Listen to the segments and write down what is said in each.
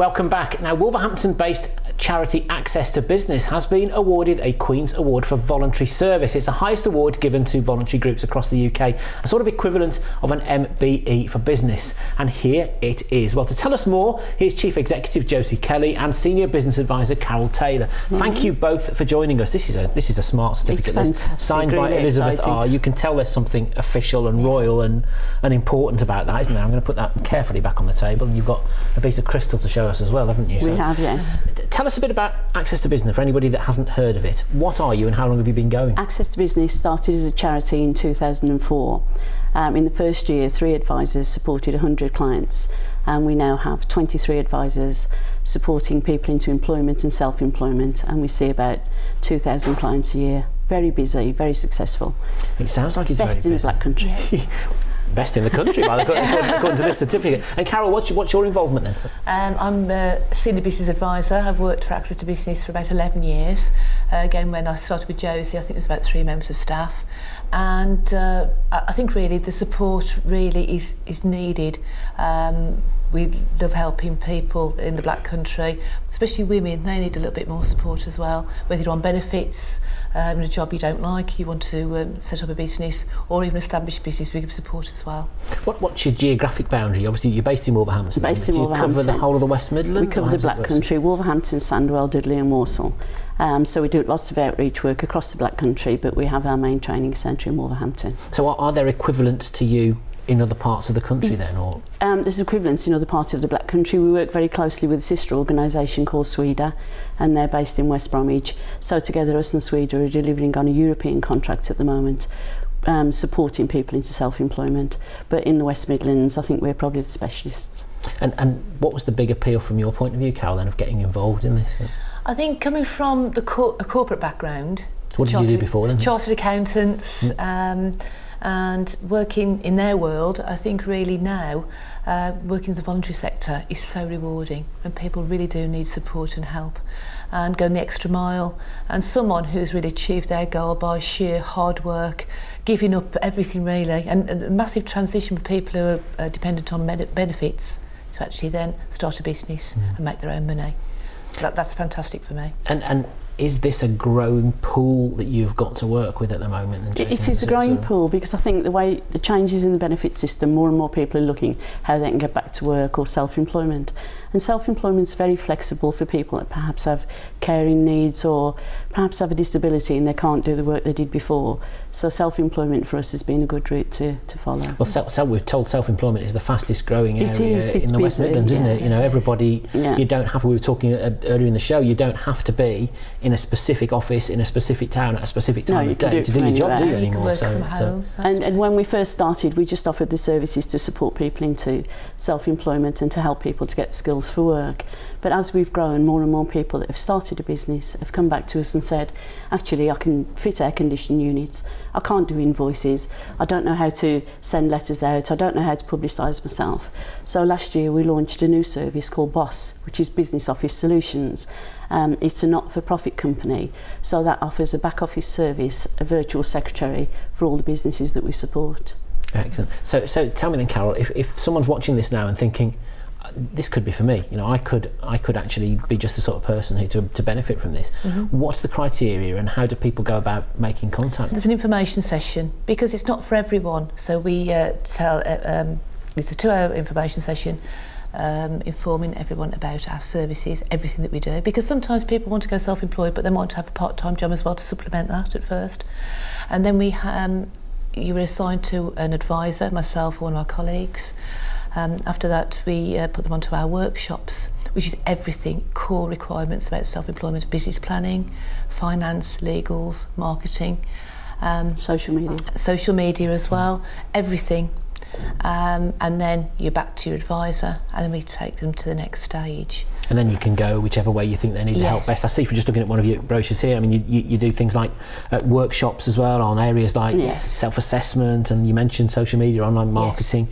Welcome back. Now, Wolverhampton-based charity Access to Business has been awarded a Queen's Award for voluntary service. It's the highest award given to voluntary groups across the UK, a sort of equivalent of an MBE for business. And here it is. Well, to tell us more, here's Chief Executive Josie Kelly and Senior Business Advisor Carole Taylor. Thank you both for joining us. This is a smart certificate. It's fantastic. Signed by Really Elizabeth exciting. R. You can tell there's something official and royal and important about that, isn't there? I'm going to put that carefully back on the table, and you've got a piece of crystal to show us as well, haven't you? We have, yes. Tell us a bit about Access to Business for anybody that hasn't heard of it. What are you and how long have you been going? Access to Business started as a charity in 2004. In the first year, 3 advisors supported 100 clients, and we now have 23 advisors supporting people into employment and self-employment, and we see about 2,000 clients a year. Very busy, very successful. It sounds like it's Best very in busy. the Black Country. Best in the country, according to this certificate. And Carole, what's your involvement then? I'm a Senior Business Advisor. I've worked for Access to Business for about 11 years. Again, when I started with Josie, I think there's about 3 members of staff. And I think really the support really is needed. We love helping people in the Black Country, especially women. They need a little bit more support as well, whether you're on benefits, in a job you don't like, you want to set up a business or even establish a business, we give support as well. What's your geographic boundary? Obviously you're based in Wolverhampton. Based in Wolverhampton. Do you cover the whole of the West Midlands? We cover the Black Country, Wolverhampton, Sandwell, Dudley and Walsall. So we do lots of outreach work across the Black Country, but we have our main training centre in Wolverhampton. So are there equivalents to you in other parts of the country then? Or there's equivalents in other parts of the Black Country. We work very closely with a sister organisation called Sweda, and they're based in West Bromwich. So together us and Sweda are delivering on a European contract at the moment, supporting people into self-employment. But in the West Midlands, I think we're probably the specialists. And what was the big appeal from your point of view, Carole, then, of getting involved in this? I think coming from a corporate background. What did you do before then? Chartered accountants, and working in their world, I think really now working in the voluntary sector is so rewarding, and people really do need support and help and going the extra mile, and someone who's really achieved their goal by sheer hard work, giving up everything really, and a massive transition for people who are dependent on benefits to actually then start a business and make their own money. That's fantastic for me. And is this a growing pool that you've got to work with at the moment? It is a growing pool, because I think the way the changes in the benefit system, more and more people are looking how they can get back to work or self-employment. And self-employment is very flexible for people that perhaps have caring needs or perhaps have a disability and they can't do the work they did before. So self-employment for us has been a good route to follow. Well, we're told self-employment is the fastest growing area in the West busy, Midlands, isn't it? You know, everybody, you don't have, we were talking earlier in the show, you don't have to be in a specific office, in a specific town at a specific time of day to do your job, do you, anymore? You can work from home. And when we first started, we just offered the services to support people into self-employment and to help people to get skills for work. But as we've grown, more and more people that have started a business have come back to us and said, actually I can fit air conditioning units, I can't do invoices, I don't know how to send letters out, I don't know how to publicise myself. So last year we launched a new service called BOSS, which is Business Office Solutions. It's a not-for-profit company, so that offers a back office service, a virtual secretary for all the businesses that we support. Excellent. So tell me then, Carole, if someone's watching this now and thinking, this could be for me, you know, I could actually be just the sort of person who to benefit from this. What's the criteria and how do people go about making contact? There's an information session, because it's not for everyone, so we it's a 2-hour information session, informing everyone about our services, everything that we do, because sometimes people want to go self-employed but they want to have a part-time job as well to supplement that at first. And then you were assigned to an advisor, myself or one of our colleagues. After that we put them onto our workshops, which is everything, core requirements about self-employment, business planning, finance, legals, marketing, social media as well, everything. And then you're back to your advisor, and then we take them to the next stage. And then you can go whichever way you think they need the help best. I see from just looking at one of your brochures here, I mean, you do things like workshops as well on areas like self-assessment, and you mentioned social media, online marketing,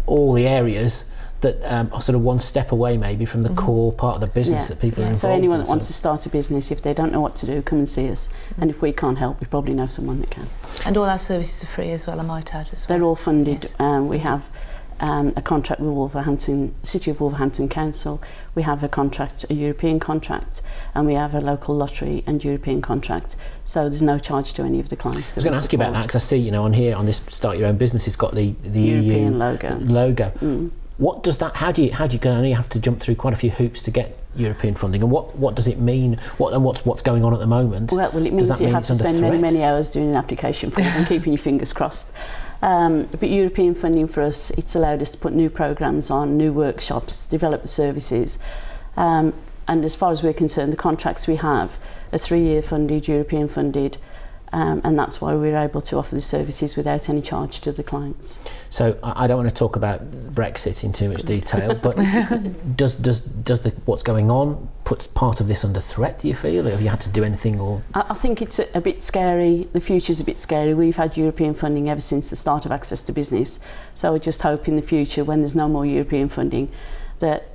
all the areas that are sort of one step away maybe from the core part of the business that people are involved in. So anyone that wants to start a business, if they don't know what to do, come and see us. And if we can't help, we probably know someone that can. And all our services are free as well, I might add as well. They're all funded. We have a contract with Wolverhampton, City of Wolverhampton Council. We have a contract, a European contract, and we have a local lottery and European contract. So there's no charge to any of the clients. I was going to ask you about that, because I see, you know, on here on this Start Your Own Business, it's got the European EU logo. What does that? How do you go? I know you have to jump through quite a few hoops to get European funding, and what does it mean? What's going on at the moment? Well, it means you have to spend many hours doing an application form and keeping your fingers crossed. But European funding for us, it's allowed us to put new programmes on, new workshops, develop the services. And as far as we're concerned, the contracts we have are 3-year funded, European funded, and that's why we're able to offer the services without any charge to the clients. So I don't want to talk about Brexit in too much detail, but does what's going on put part of this under threat, do you feel? Or have you had to do anything? Or I think it's a bit scary. The future's a bit scary. We've had European funding ever since the start of Access to Business, so I just hope in the future, when there's no more European funding, that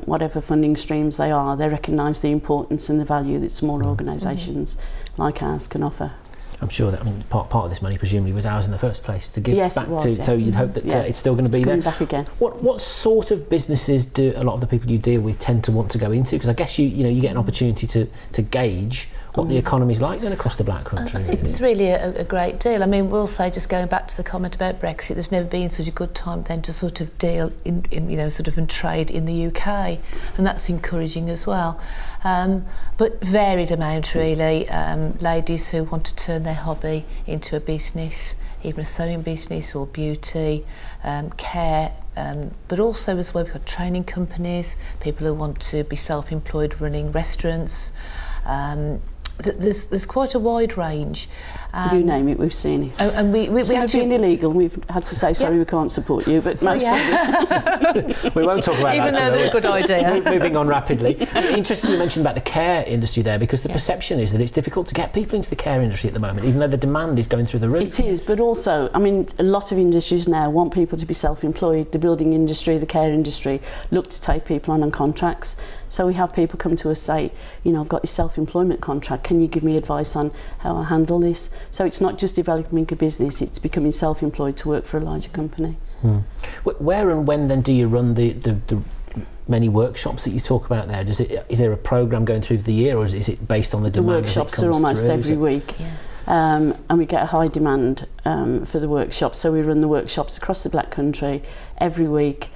whatever funding streams they are, they recognise the importance and the value that smaller organisations like ours can offer. I'm sure that, I mean, part of this money presumably was ours in the first place to give yes, back it was, to. yes. So you'd hope that it's still going to be there. Back again. What sort of businesses do a lot of the people you deal with tend to want to go into? Because I guess you get an opportunity to gauge what the economy's like then across the Black Country. It's really a great deal. I mean, we'll say, just going back to the comment about Brexit, there's never been such a good time then to sort of deal in and trade in the UK, and that's encouraging as well. But varied amount really. Ladies who want to turn their hobby into a business, even a sewing business or beauty, care, but also as well we've got training companies, people who want to be self-employed running restaurants. There's quite a wide range. You name it, we've seen it. And we Some have actually been illegal, we've had to say sorry, we can't support you, but most of them. We won't talk about even that. Even though they're a good idea. Moving on rapidly. Interesting you mentioned about the care industry there, because the perception is that it's difficult to get people into the care industry at the moment, even though the demand is going through the roof. It is, but also, I mean, a lot of industries now want people to be self-employed. The building industry, the care industry look to take people on contracts. So we have people come to us say, you know, I've got this self-employment contract, can you give me advice on how I handle this? So it's not just developing a business, it's becoming self-employed to work for a larger company. Where and when then do you run the many workshops that you talk about there? Is there a programme going through the year, or is it based on the demand? The workshops are almost every week. And we get a high demand for the workshops, so we run the workshops across the Black Country every week.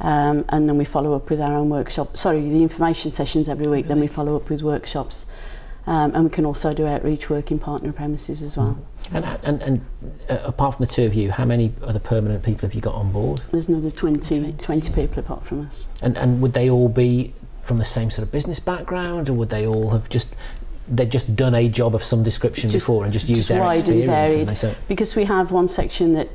And then we follow up with our own the information sessions every week, then we follow up with workshops. And we can also do outreach work in partner premises as well. And apart from the two of you, how many other permanent people have you got on board? There's another 20 people apart from us. And would they all be from the same sort of business background, or would they all have they've just done a job of some description before and just used their experience? Wide and varied, because we have one section that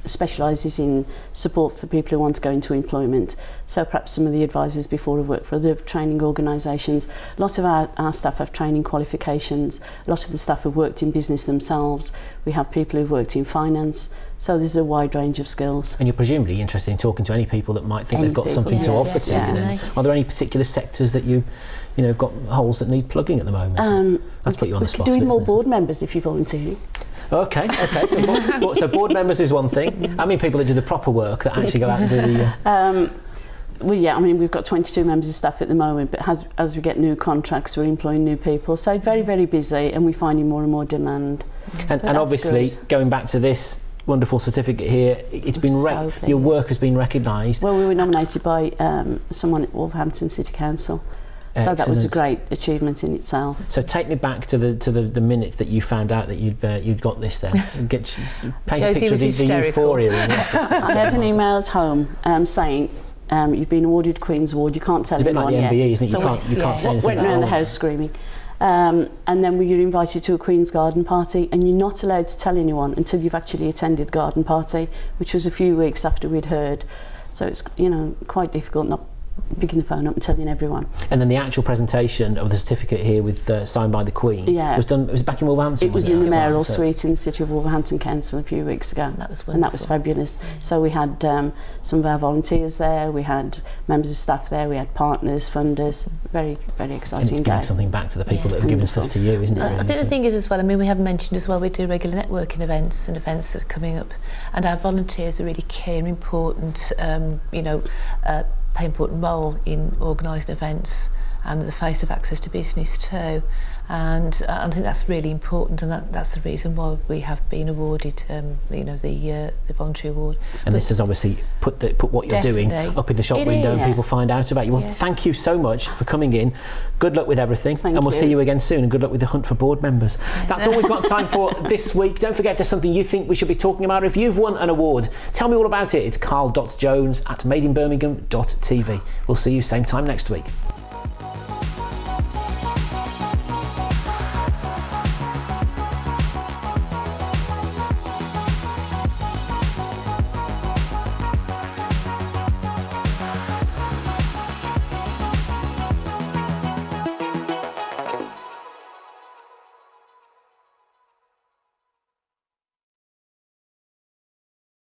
specialises in support for people who want to go into employment. So perhaps some of the advisors before have worked for other training organisations. Lots of our staff have training qualifications. A lot of the staff have worked in business themselves. We have people who've worked in finance. So there's a wide range of skills. And you're presumably interested in talking to any people that might think they've got something to offer to you then. Are there any particular sectors that you know, have got holes that need plugging at the moment? Let's put you on the spot. Doing more board members if you're volunteering. Okay. So board members is one thing. I mean, people that do the proper work, that actually go out and do the... Well, yeah, I mean, we've got 22 members of staff at the moment, but as we get new contracts, we're employing new people. So very, very busy, and we're finding more and more demand. And obviously, going back to this wonderful certificate here, it's been your work has been recognised. Well, we were nominated by someone at Wolverhampton City Council. Excellent. So that was a great achievement in itself. So take me back to the minute that you found out that you'd got this. Then paint a picture of the euphoria in the office. I had an email at home saying you've been awarded Queen's Award. You can't tell anyone yet. It's a bit like the MBE, isn't it? So you can't say anything. Went around the house screaming. And then you're invited to a Queen's Garden party, and you're not allowed to tell anyone until you've actually attended the garden party, which was a few weeks after we'd heard. So it's quite difficult not picking the phone up and telling everyone. And then the actual presentation of the certificate here with signed by the Queen was done. Was it back in Wolverhampton? It was in the mayoral suite in the City of Wolverhampton Council a few weeks ago. That was wonderful. And that was fabulous. So we had some of our volunteers there, we had members of staff there, we had partners, funders. Very, very exciting. And it's giving something back to the people that have given stuff to you, isn't it? I think the thing is as well, I mean, we have mentioned as well, we do regular networking events and events that are coming up, and our volunteers are really key and important, play an important role in organising events and the face of access to business too. And I think that's really important, and that's the reason why we have been awarded, the voluntary award. And this has obviously put what you're doing up in the shop window, and people find out about you. Well, thank you so much for coming in. Good luck with everything, and we'll see you again soon. And good luck with the hunt for board members. That's all we've got time for this week. Don't forget, if there's something you think we should be talking about, or if you've won an award, tell me all about it. It's carl.jones@madeinbirmingham.tv. We'll see you same time next week.